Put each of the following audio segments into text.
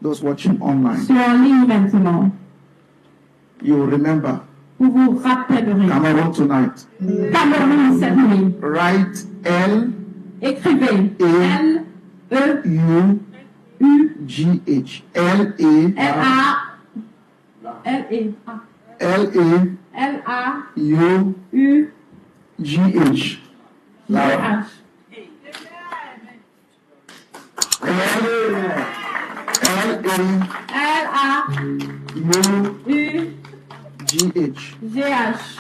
those watching online, ceux en ligne maintenant, you will remember vous vous rappellerez. Cameroon tonight. Cameroun cette nuit. Write L Écrivez L E U U G H L E L A L E L E L A U U G H. G H. L A U U G H. G H.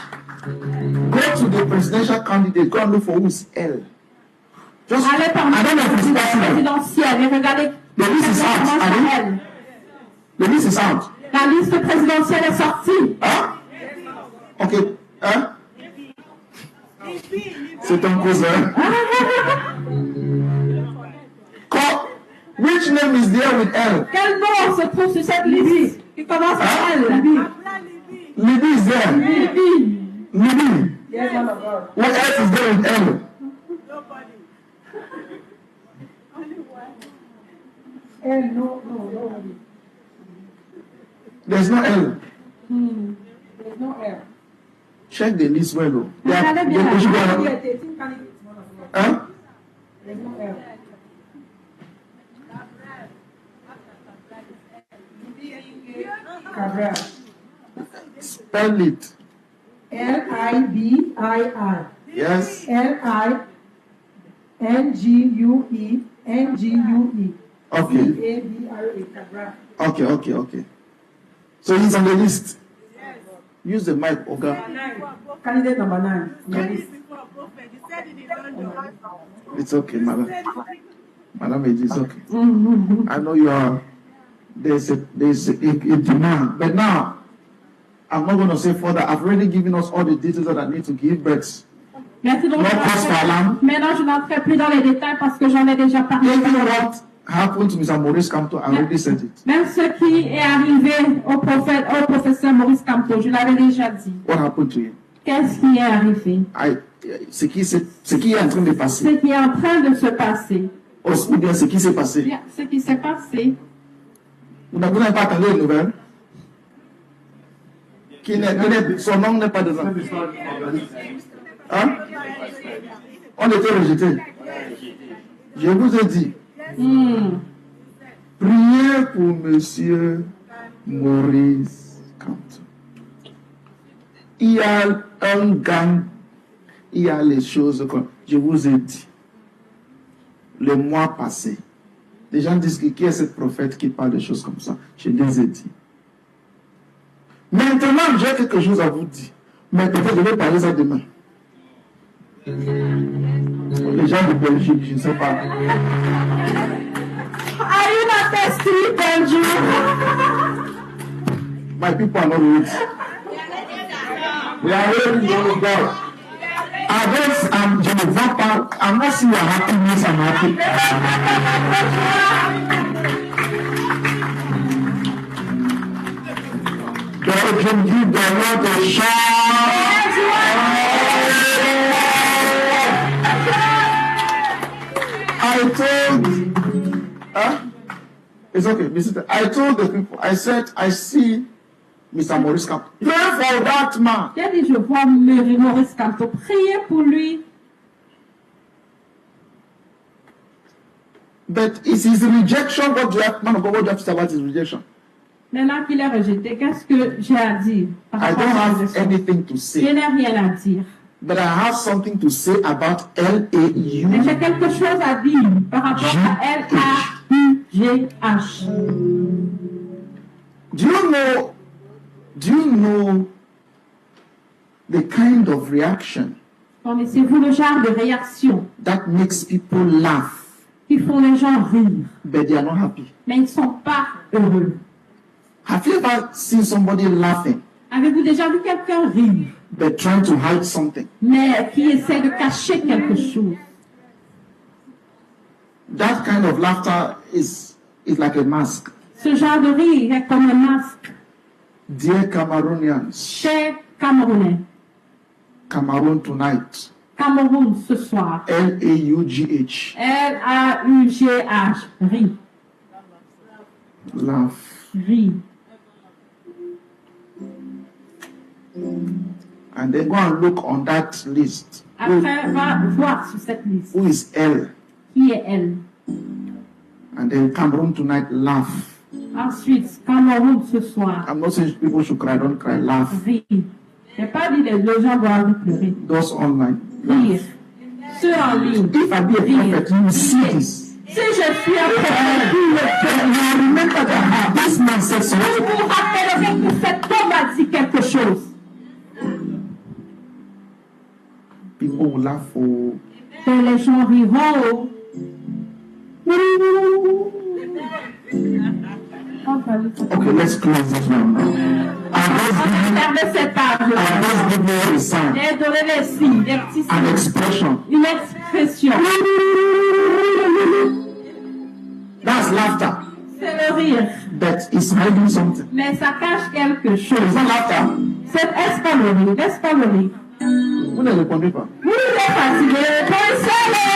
Go to the presidential candidate. Go and look for who is L. Just Allez parmi I don't know if it's les possible. présidentielles et regardez The list is out. comment I elle. mean, the list is out. La liste présidentielle est sortie. Hein? Ok. Hein? C'est ton cousin. Which name is there with L? Quel nom se trouve sur cette liste qui commence par L? Libby is there. Libby. Libby. What else is there with L? There's no L. There's no L. Check the list well, though. Regardez bien. Huh? There's no L. Cabral. Spell it. Libir. Yes. Linguengue. Okay. Cabral. Okay. So he's on the list. Use the mic, Oga. Candidate number 9. Yes. It's okay, madam. Madam, it is okay. I know you are. There's a demand, but now I'm not going to say further. I've already given us all the details that I need to give, but Merci donc. no cause for alarm. Maintenant, je n'entrerai plus dans les détails parce que j'en ai déjà parlé. Even what happened to Mr. Maurice Kamto, I already said it. Même ce qui est arrivé au professeur Maurice Kamto, je l'avais déjà dit. What happened to him? Qu'est-ce qui est arrivé? Ce qui est en train de passer. Ce qui est en train de se passer. Ou bien ce qui s'est passé. Bien, ce qui s'est passé. Vous n'avez pas entendu les nouvelles? Son nom n'est pas dedans. Hein? On était rejetés. Je vous ai dit. Priez pour Monsieur Maurice Kamto. Il y a un gang, il y a les choses comme je vous ai dit. Le mois passé, les gens disent qui est cette prophète qui parle de choses comme ça. Je les ai dit. Maintenant, j'ai quelque chose à vous dire. Mais peut-être je vais parler ça demain. Les gens de Belgique, je ne sais pas. Are you not thirsty, Belgium? My people are not rich. We are ready to God. Je ne vois pas. I'm not seeing your happiness. I'm happy. God can give the Lord a shout. I told. It's okay, Mr. I told the people. I said, I see Mr. Maurice Kamto. Pray for that man. J'ai dit, je vois Maurice Kamto. Priez pour lui. But is his rejection what you have, man of God, what do you have to say about his rejection? Maintenant qu'il est rejeté, qu'est-ce que j'ai à dire? I don't have anything to Je say. n'ai rien à dire. But I have something to say about L-A-U. Mais j'ai quelque chose à dire par rapport à L-A-U-G-H. Do you know the kind of reaction Connaissez-vous le genre de réaction that makes people laugh, qui font les gens rire, but they are not happy? mais ils ne sont pas heureux? Have you ever seen somebody laughing, Avez-vous déjà vu quelqu'un rire, but trying to hide something? mais qui essaie de cacher quelque chose? That kind of laughter is like a mask. Ce genre de rire est comme un masque. Dear Cameroonians, Chers Camerounais, Cameroon tonight, Cameroun ce soir, L-A-U-G-H. L-A-U-G-H, rire. Laugh. Ris. And then go and look on that list. Après, va voir sur cette liste. Who is Elle? Qui est elle? And then Cameroon tonight, laugh. Ensuite, Cameroun ce soir. I'm not saying people should cry, don't cry, laugh. Rire. Je n'ai pas dit les gens doivent pleurer. Those online. Rire. Ceux en ligne. If I be a prophet, you will see this. Si je suis un prophète, You remember that this man said so. vous vous rappellerez que cet homme a dit quelque chose. People will laugh for. Que les gens riront. Okay, let's close this one now. Fermez cette page. And let's give me a sign, Et donner des signes, des petits an signes. expression. Une expression. That's laughter, C'est le rire. but it's hiding something. Mais ça cache quelque It's chose. not laughter. Est-ce pas le rire? N'est-ce pas le rire? Vous ne répondez pas. Vous êtes fatigué. Pensez-le.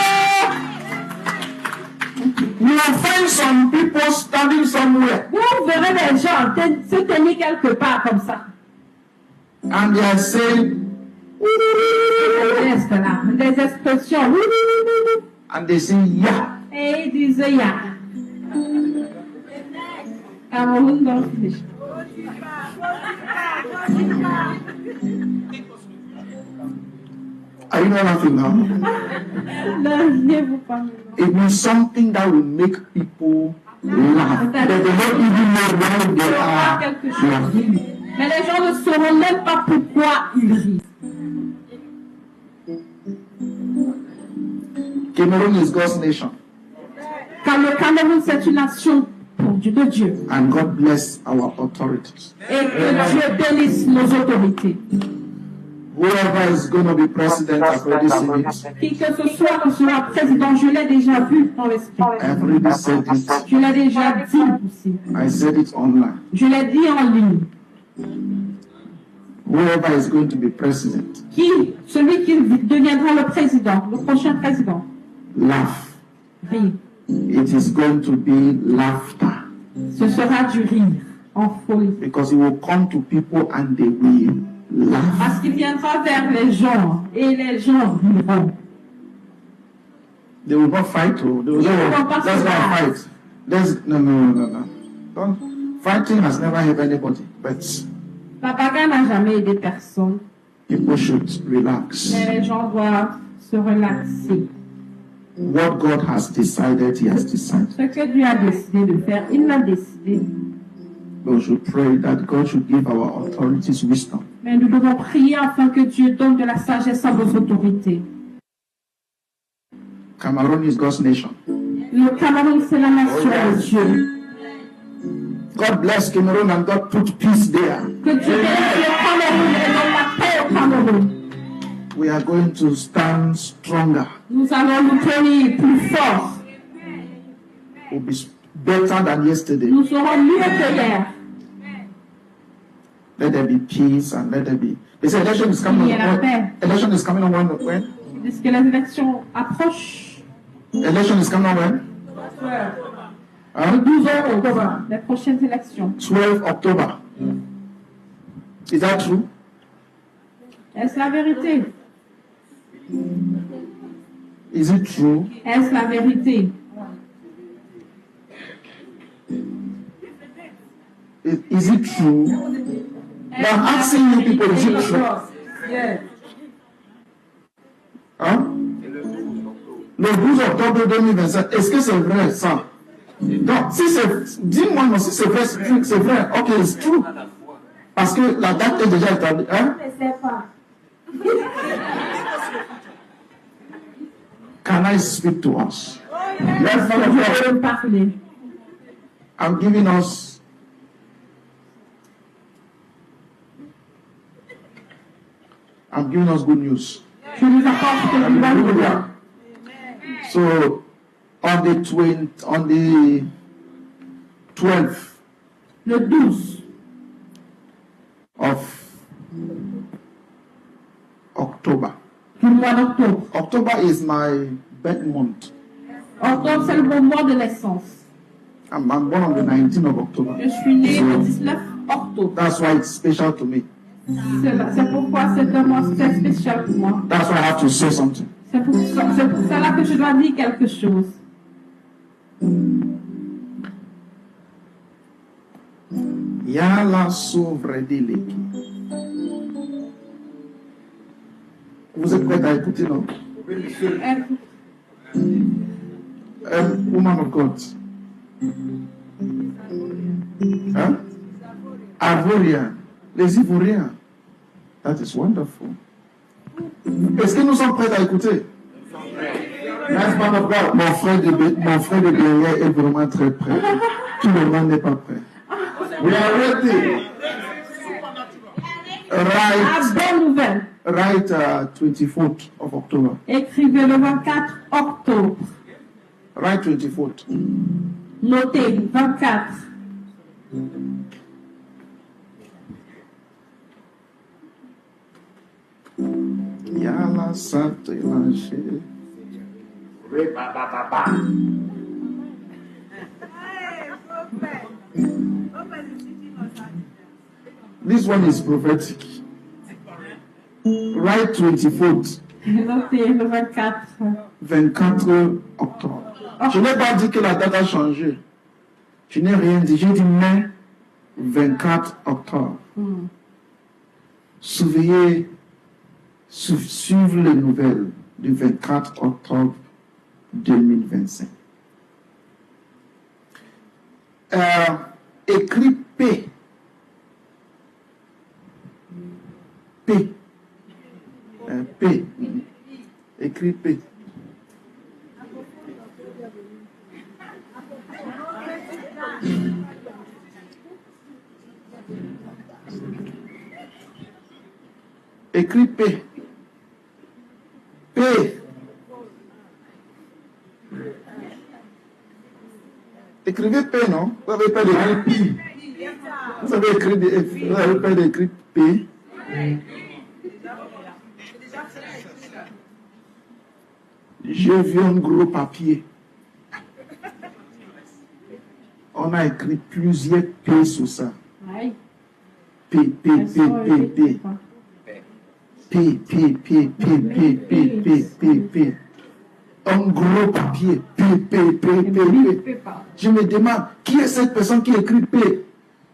You will find some people standing somewhere Vous verrez des gens se tenir quelque part comme ça. and they are saying, Reste là. Des expressions. and they say, yeah. Et ils disent ya. Cameroun dans le fiche. Are you not laughing now? Levez-vous pas. It means something that will make people laugh. But they don't even know why they are Quelque chose. laughing. Mais les gens ne sauront même pas pourquoi ils rient. Cameroon is God's nation, Car le Cameroun, c'est une nation de Dieu. and God bless our authorities. Et que Dieu bénisse nos autorités. Whoever is going to be president, I've already seen it. Qui que ce soit qui sera président, je l'ai déjà vu dans l'esprit. I've already said it. Je l'ai déjà dit aussi. I said it online. Je l'ai dit en ligne. Whoever is going to be president, Celui qui deviendra le président, le prochain président, laugh. rire. It is going to be laughter, Ce sera du rire en folie. because it will come to people and they will laugh. Parce qu'il viendra vers les gens et les gens riront. They will not fight. Oh, they will say, Ils oh, vont pas let's se go and battre. fight. No. Don't. Fighting has never helped anybody, but La bagarre n'a jamais aidé personne. people should relax. Mais les gens doivent se relaxer. What God has decided, He has decided. Ce que Dieu a décidé de faire, il l'a décidé. We should pray that God should give our authorities wisdom. Mais nous devons prier afin que Dieu donne de la sagesse à nos autorités. Cameroon is God's nation. Le Cameroun, c'est la nation de Dieu. God bless Cameroon and God put peace there. Que Dieu bénisse le Cameroun et donne la paix au Cameroun. We are going to stand stronger. Nous allons nous tenir plus forts. We'll be better than yesterday. Nous serons mieux que hier. Let there be peace and let there be. They say election is coming Il y a la paix. on election is coming on when? Puisque les élections approchent. Election is coming on when? Huh? 12 octobre, les prochaines élections. 12 October. Is that true? Est-ce la vérité? Is it true? Est-ce la vérité? Is it true? Now I'm asking you people, is it true? Yeah. Hein? Le 12 octobre 2027, est-ce que c'est vrai ça? Donc, si c'est, dis-moi non, si c'est vrai, c'est vrai, ok, it's true. Parce que la date est déjà établie, hein? Je ne sais pas. Can I speak to us? Let's Let's me parler. I'm giving us good news. Je nous apporte une bonne nouvelle. Hallelujah. So on the 12th Le 12 of October. du mois d'octobre. October is my birth month. Octobre, c'est le moment de naissance. I'm born on the 19th of October. Je suis né le 19 octobre. That's why it's special to me. C'est pourquoi c'est un mois très spécial pour moi. That's why I have to say something. C'est pour cela que je dois dire quelque chose. Yala Sovredileki. Vous êtes prêts à écouter, non? Woman of God. Hein? Ivorian. Les Ivoiriens. That is wonderful. Est-ce que nous sommes prêts à écouter? Nice man of God. Mon frère de Béret est vraiment très prêt. Tout le monde n'est pas prêt. We are ready. Bonne nouvelle. Right 24th of October. Écrivez le 24 octobre. Right 24th. Notez 24. Yala Sante Lanche. This one is prophetic. Right 24th. Notez le 24. 24 octobre. Je n'ai pas dit que la date a changé. Je n'ai rien dit. J'ai dit mai 24 octobre. Suivez les nouvelles du 24 octobre 2025. Écrit P. P. P. Écrit P. Écrit P. P. Écrivez P, non? Vous n'avez pas d'écrit P. Vous avez écrit F. Vous n'avez pas d'écrit P. J'ai vu un gros papier. On a écrit plusieurs P sur ça. P, P, P, P, P. P, P, P, P, P, P, P, P, P. Un gros papier. P, P, P, P, P. Je me demande, qui est cette personne qui écrit P?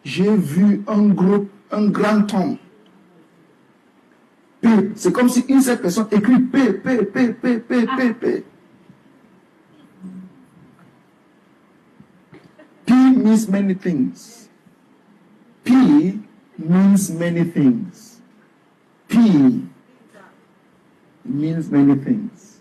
J'ai vu un grand tombe. P. C'est comme si une seule personne écrit P, P, P, P, P, P, P. P means many things. P means many things. P means many things.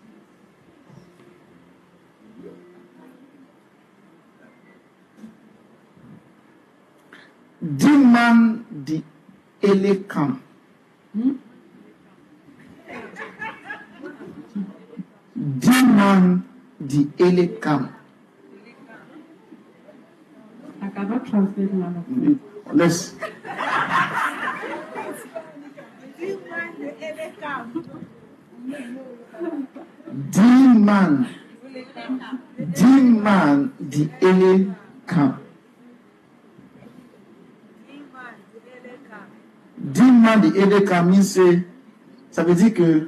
Diman di Elekam. Diman di Elekam. I cannot translate man. Let's. Diman di Elekam. Diman di Elekam ça veut dire que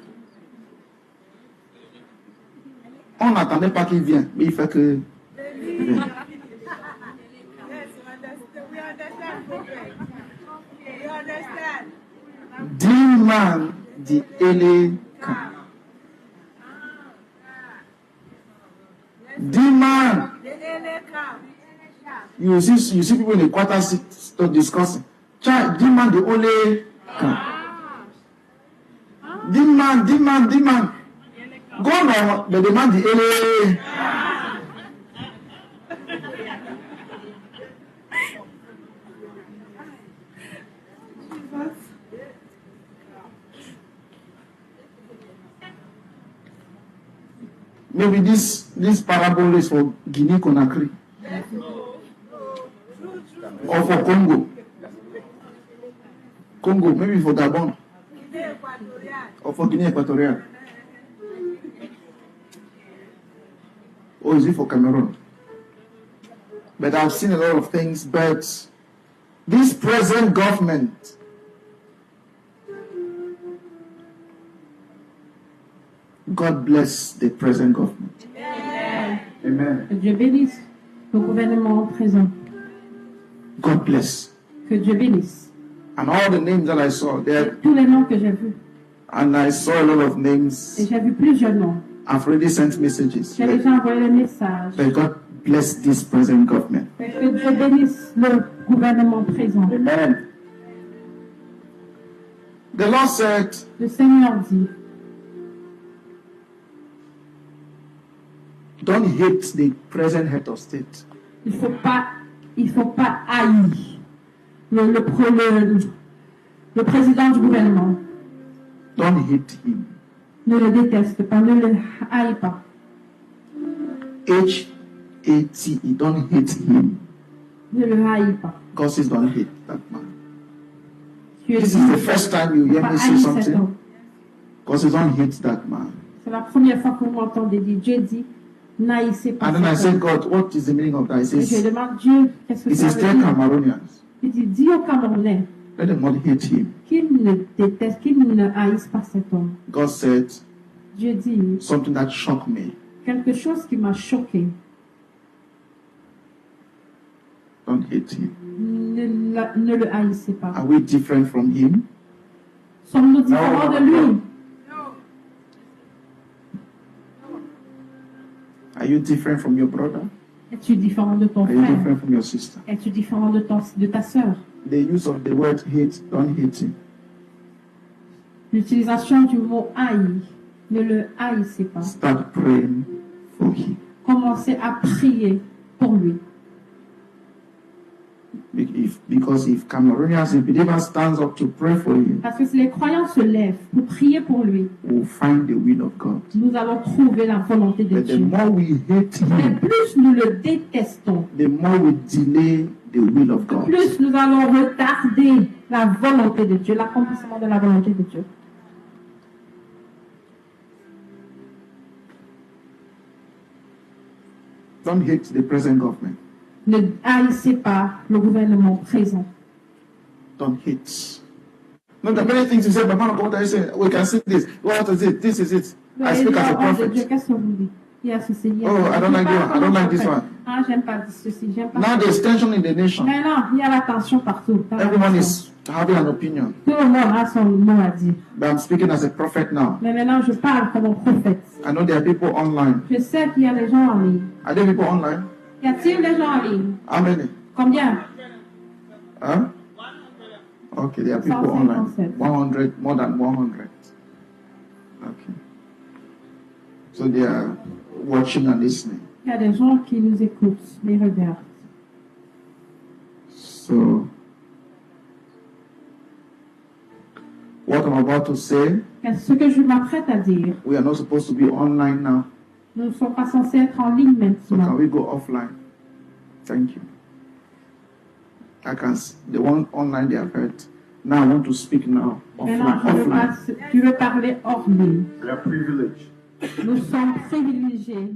on n'attendait pas qu'il vienne, mais il fait que. Diman di Elekam. Diman. You see people in the quarter start discussing. Child, Diman di Elekam. Diman. Go on, the demand the Ele. Maybe this parable is for Guinea Conakry or for Congo, maybe for Gabon or for Guinea Equatorial. Or is it for Cameroon? but I've seen a lot of things. But this present government, God bless the present government. Amen. Que Dieu bénisse le gouvernement présent. God bless. Que Dieu bénisse. And all the names that I saw there, Tous les noms que j'ai vus. and I saw a lot of Et names. j'ai vu plusieurs noms. I've already sent messages. J'ai déjà envoyé le message. May God bless this present government. Que Dieu bénisse le gouvernement présent. Amen. The Lord said, Le Seigneur dit, don't hate the present head of state. il faut pas haïr le président du gouvernement. Don't hate him. Ne le déteste pas, ne le haïs pas. H-A-T-E. Don't hate him. Ne le haïs pas. God says don't hate that man. Tu es This is the first time you hear pas me say haïr cet something. homme. God says don't hate that man. C'est la première fois que vous m'entendez dire, Dieu dit, n'haïssez pas And then I cet said, homme. God, what is the meaning of that? He Et je says, demande Dieu, qu'est-ce que it ça is veut tell dire? Cameroonians, Il dit, dis aux Camerounais let them not hate him. qu'ils ne détestent, qu'ils ne haïssent pas cet homme. God said Dieu dit something that shocked me. quelque chose qui m'a choqué. Don't hate him. Ne le haïssez pas. Are we different from him? Sommes-nous différents de lui? Are you different from your brother? Es-tu différent de ton Are you frère? different from your sister? Es-tu différent de ta sœur? The use of the word hate, don't hate him. L'utilisation du mot haïr, ne le haïssez pas. Start praying for him. Commencez à prier pour lui. Because if Cameroonians, if believers stands up to pray for him, Parce que si les croyants se lèvent pour prier pour lui, we'll find the will of God. nous allons trouver la volonté de But the Dieu. more we hate Mais him, plus nous le détestons, the more we delay the will of God. plus nous allons retarder la volonté de Dieu, l'accomplissement de la volonté de Dieu. Don't hate the present government. Ne haïssez pas le gouvernement présent. Don't hate. No, there are many things you say, but man of God, I say, we can see this. What is it? This is it. I speak as a Oh, de Dieu, prophet. qu'est-ce que vous dites? Il y a ceci, il y a Oh, ceci. I don't like this one. I don't like this one. Ah, j'aime pas ceci, j'aime pas Now ça. there's tension in the nation. Mais non, il y a la tension partout. Everyone is having an opinion. Tout le monde a son mot à dire. But I'm speaking as a prophet now. Mais maintenant, je parle comme un prophète. I know there are people online. Je sais qu'il y a des gens en ligne. Are there people online? Y a-t-il des gens en ligne? How many? Combien? Huh? Okay, there are people online. 100, more than 100. Okay. So they are watching and listening. Il y a des gens qui nous écoutent, les regardent. So, what I'm about to say, Ce que je m'apprête à dire, we are not supposed to be online now. nous ne sommes pas censés être en ligne So can maintenant. we go offline? Thank you. The one online they have heard. Now I want to speak now. Maintenant, Offline. tu veux parler hors ligne. We are privileged. Nous sommes privilégiés